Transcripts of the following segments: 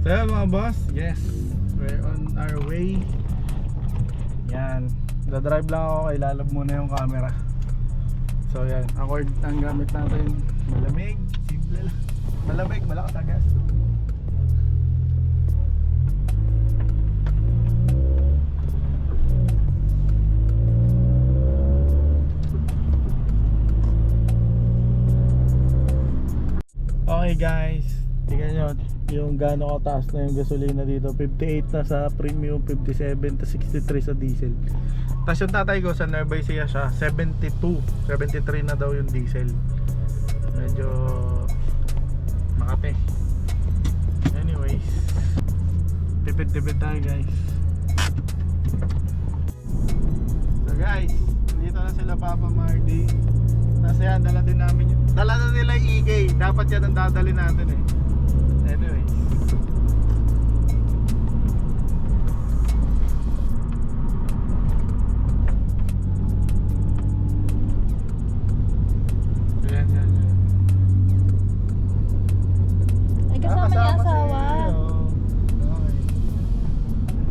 So yun mga boss, yes, we're on our way. Yan, dadrive lang ako, ilalab muna yung camera. So yan, Accord ang gamit natin. Malamig, simple lang. Malamig, malakas ang gas. Okay guys, tingnan nyo yung gaano kataas na yung gasolina dito. 58 na sa premium, 57 to 63 sa diesel. Tapos yung tatay ko sa Nueva Ecija siya 72, 73 na daw yung diesel. Medyo makate. Anyways, tipid-tipid tayo guys. So guys, dito na sila Papa Mardy. Tapos yan, dala din namin yun. Dala na nila EK. Dapat yan ang dadali natin eh. Anyways, yan. Ay, kasama niya asawa. Okay.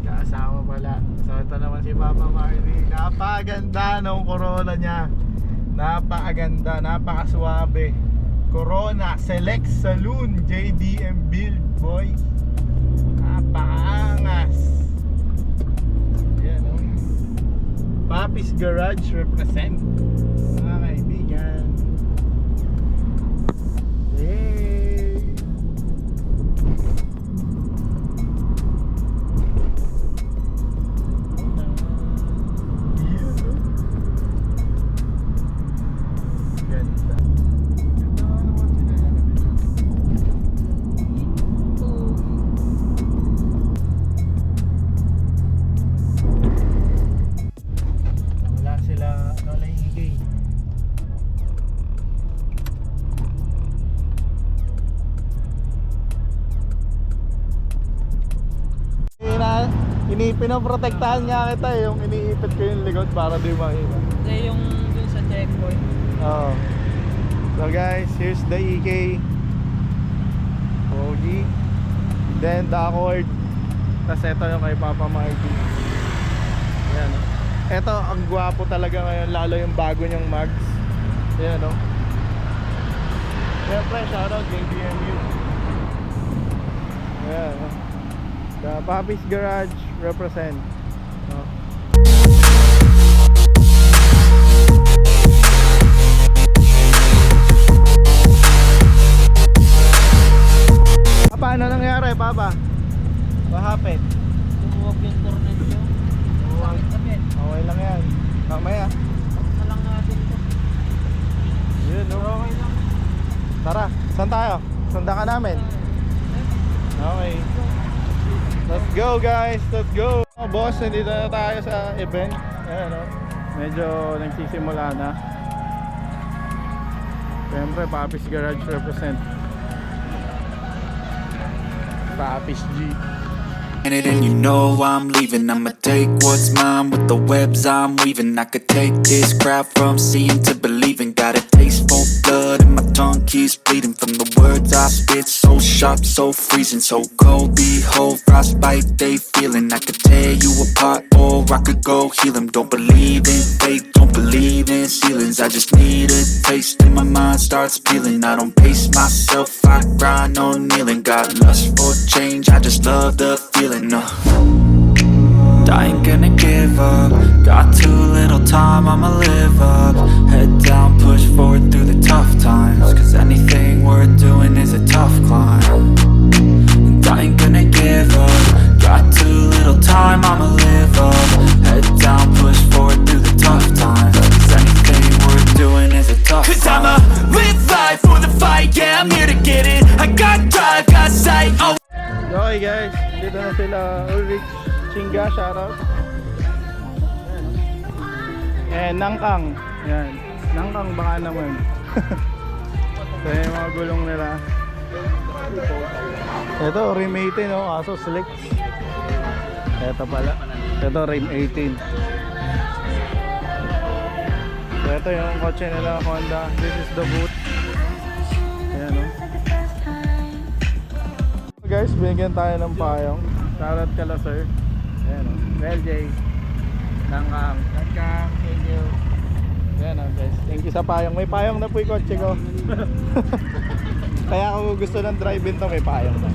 Kasama pala. So ito naman si Papa Marty. Napakaganda ng Corona niya. Napakaganda, napakaswabe. Corona Select Saloon JDM build, boy. Napakaangas. Yan o. Papi's Garage represent. Mga kaibigan. Yay! Yan o. Ganda. Ganda nga naman sila yan. Wala sila, wala yung higay. Pinoprotektahan nga kita eh, yung iniipit ko yung likod para di makita. Hindi yung dun sa checkpoint. Oh. So guys, here's the EK Pogi. Then the Accord. Tapos ito yung kay Papa Marty. Ayan. Ito ang gwapo talaga ngayon, lalo yung bago niyang mags. Ayan o. Siyempre, shoutout JBMU. Ayan o. The Papi's Garage represent. Oh. Paano nangyari, Papa? What happened? Tumuwag yung tornilyo. Sakit-sakit. Okay lang yan. Mamaya. Na lang natin ito. Yun, no? Okay lang. Tara, saan tayo? Sundan ka namin. Okay. Let's go guys, let's go. Oh, boss, nandito na tayo sa event. Ayan, no? Medyo nagsisimula na. Siyempre, Papi's Garage represent. Papi's G. And you know I'm leaving. I'ma take what's mine with the webs I'm weaving. I could take this crowd from seeing to believing. Got a taste for blood and my tongue keeps bleeding from the words I spit. So sharp, so freezing, so cold. Behold, frostbite they feeling. I could tear you apart or I could go heal them. Don't believe in fate, don't believe in ceilings. I just need a taste and my mind starts peeling. I don't pace myself, I grind on kneeling. Got lust for change, I just love the feeling. I ain't gonna give up. Got too little time, I'ma live up. Head down, push forward through the tough times. Cause anything worth doing is a tough climb. And I ain't gonna give up. Got too little time, I'ma live up. Head down, push forward through the tough times. Cause anything worth doing is a tough climb. Cause I'ma live life for the fight, yeah, I'm here to get it. I got drive, got sight, oh. Okay guys, dito na sila Ulrich Chinga, shoutout. And Nangkang. Yan. Nangkang baka naman. So yung mga gulong nila. Ito rim 18 no, kaso slick. Ito pala. Ito rim 18. So ito yung kotse nila Honda. This is the boot. Ayan no. guys, binigyan tayo ng payong. Shoutout ka lang sir. Ayan o, LJ Nangkang. Thank you. Ayan o guys, thank you sa payong. May payong na po yung kotse ko. Kaya kung gusto ng drive-in to, may payong na.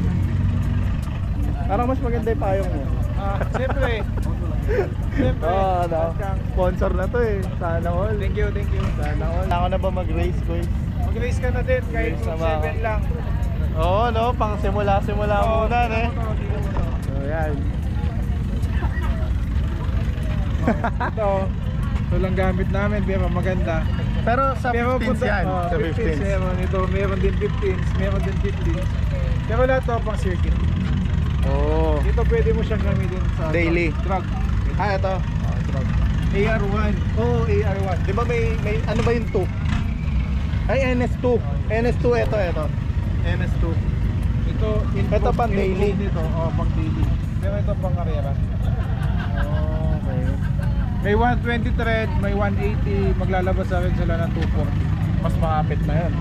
Parang mas maganda yung payong mo. Siyempre. Oo, ano, sponsor na to eh. Sana all. Thank you. Sana all. Ako na ba mag-race ko eh? Mag-race ka na din kahit Race na ba ako? 7 lang. Oo, no, pang simula muna eh. So yan. Ito lang gamit namin, pero maganda. Pero sa 15 yan, sa 15. Meron ito, meron din 15s, meron din 15s. Pero lahat to pang circuit. Oo. Dito pwede mo siyang gamitin sa Daily. drug. Ah, ito. Drug. AR1. Oo, AR1. Di ba may ano ba yung 2? Ay, NS2. NS2 ito. NS2. Ito pang daily. Dito, pang daily. Pero ito pang karera. Okay. May 120 thread, may 180, maglalabas sa akin sila ng 240. Mas makapit na yun.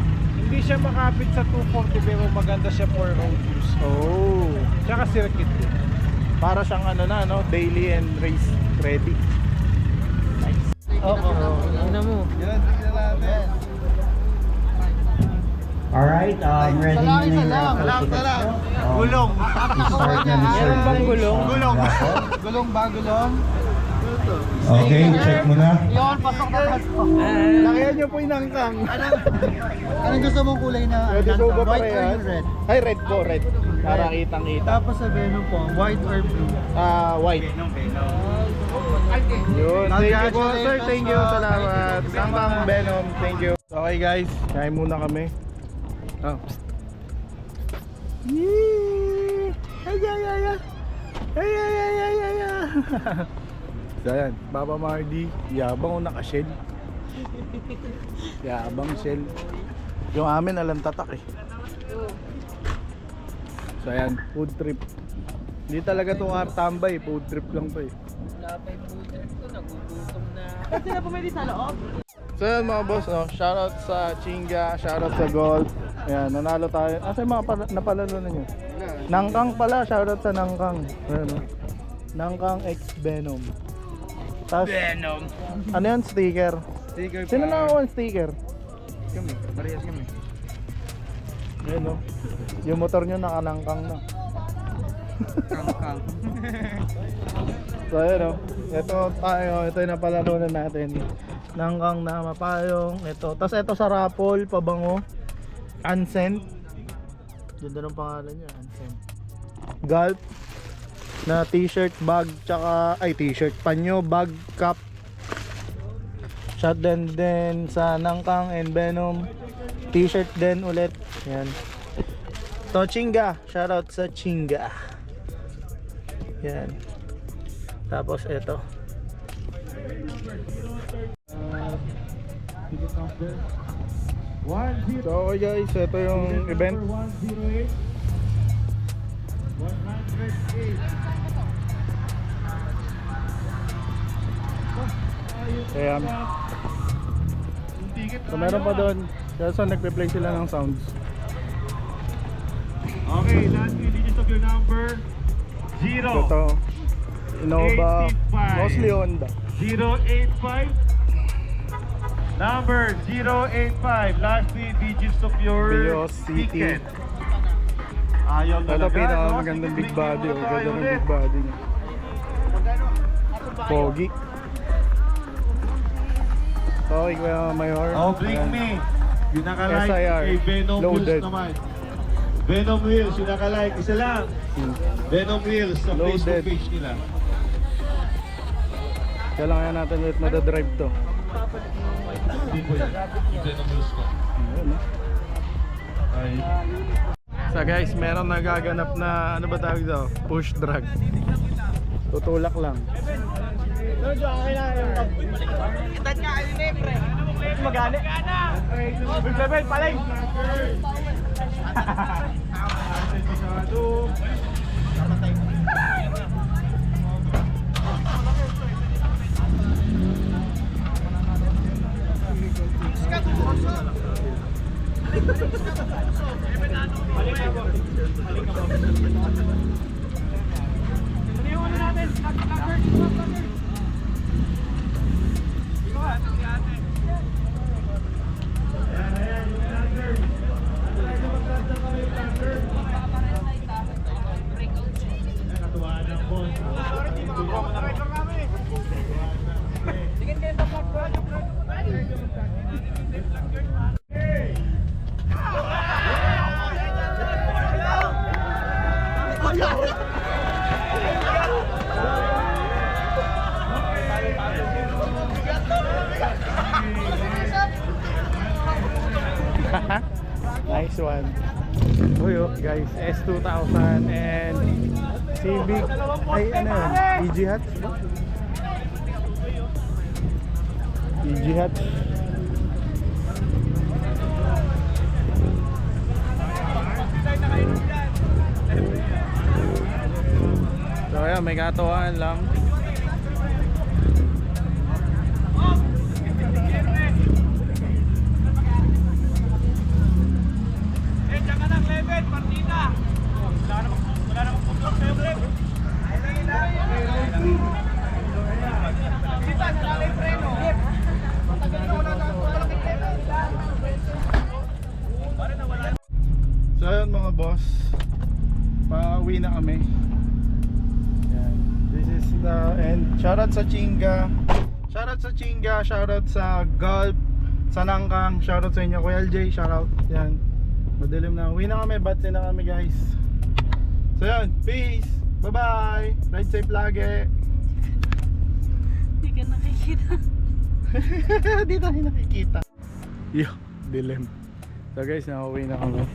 Hindi siya makapit sa 240 pero maganda siya for road use. Oh. Tsaka circuit din. Para siyang ano na, no? Daily and race ready. Nice. Oo. Tingnan mo. Yan, tingnan natin. Alright, ready na yung Salam. Gulong. Start na ni Sir Meron bang Jake gulong? sa Gulong. raffle. Gulong ba, gulong? Okay, check mo na. Yon, pasok na pasok. Lakihan niyo po yung nangkang. Anong gusto mong kulay na Pwede po ba white or parehas? yung red? Ay, red po, red. Para kitang-kita. Tapos sa Venom po, white or blue? White. Yun. Thank you po, sir. Thank you. Salamat. Nangkang Venom. Thank you. Okay guys, kain muna kami. Oh. Yee! Ay, ay, ay, ay. Ay, ay, ay, ay, ay, ay. So yan, Papa Mardy, yabang o naka-shell. Yabang shell. Yung amin alam tatak eh. So yan, food trip. Hindi talaga itong tambay, food trip lang to eh. Wala pa yung food trip ko, nagugutom na. Ba't sila pumili sa loob? So yan mga boss, no? Shoutout sa Chinga, shoutout sa Gold. Ayan, nanalo tayo. Asa yung mga napalalo na nyo? Nangkang pala, shoutout sa Nangkang. Ayan, no? Nangkang X Venom. Tapos, Venom. ano yan? Sticker. Sticker Sino nakakuha ng sticker? Kami, parehas kami. Ayan, no? Yung motor nyo nakanangkang na. Kang. So ayan, no? Ito tayo, ito yung napalalo na natin. Nangkang na mapayong. Ito. Tapos ito sa raffle, pabango. Unsent. Ganda ng pangalan niya, Unsent. Gulp na t-shirt, bag, tsaka ay t-shirt, panyo, bag, cap. Shot din sa Nangkang and Venom. T-shirt din ulit. Yan. To Chinga, shoutout sa Chinga. Yan. Tapos ito. So okay guys, ito yung event. Ayan. So meron pa doon. Kaya so nagpe-play sila ng sounds. Okay, last 3 digits of your number. 0. Ito. Innova. 85. Mostly Honda. 085. Number 085. Last 3 digits of your Vios City. ticket. Ayaw Ito talaga. pinakamagandang big body. Oh. Ganda ng big body niya. Pogi. Okay, Kuya Mayor. Oh, blink Ayan. me. Yung nakalike SIR. kay Venom Loaded. Wheels naman. Venom Wheels, yung nakalike. Isa lang. Venom Wheels sa Loaded. Facebook page nila. Kailangan natin ulit madadrive to. Hindi po yan. Yung Venom Wheels ko. Ayan, oh. Ay. So guys, meron nagaganap na ano ba tawag daw? Push drag. Tutulak lang. Magani ka na! Big level, palay! Balik Nice one. Uy, oh, guys, S2000 and Civic. Ay, ano yun? EG Hatch ba? EG Hatch. So, ayan, may katuwaan lang. So ayun mga boss, pauwi na kami. Yan. This is the end. Shoutout sa Chinga. Shoutout sa Chinga, shoutout sa Gulf, sa Nangkang, shoutout sa inyo Kuya LJ, shoutout. Yan. Madilim na. Uwi na kami, batse na kami guys. So yun, peace. Bye bye. Ride safe lagi. Hindi ka nakikita. Di tayo nakikita. Yo, dilim. So guys, nakauwi na kami.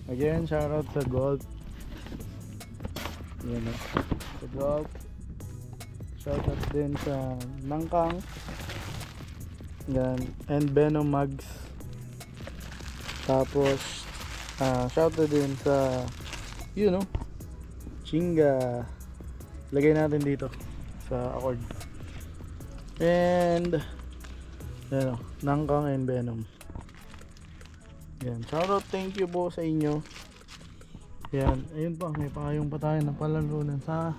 Again, shoutout sa Gold. Yan o. Sa Gold. Shoutout din sa Nangkang. Yan. And Venom Mugs. Tapos, shoutout din sa, you know, Chinga. Lagay natin dito sa Accord. And, yan o. Nangkang and Venom. Yan, shoutout, thank you po sa inyo. Yan, ayun pa, may pakayong pa tayo na palalunan sa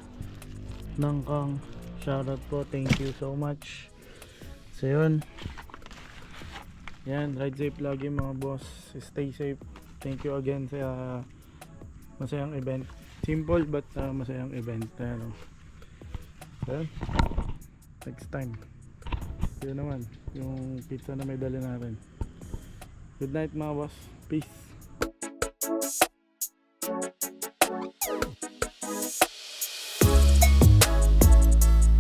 Nangkang. Shoutout po, thank you so much. So yun, yan, ride safe lagi mga boss, stay safe. Thank you again sa masayang event. Simple but masayang event. Yan, so yun, next time. Yun naman, yung pizza na may dala natin. Good night mga boss. Peace.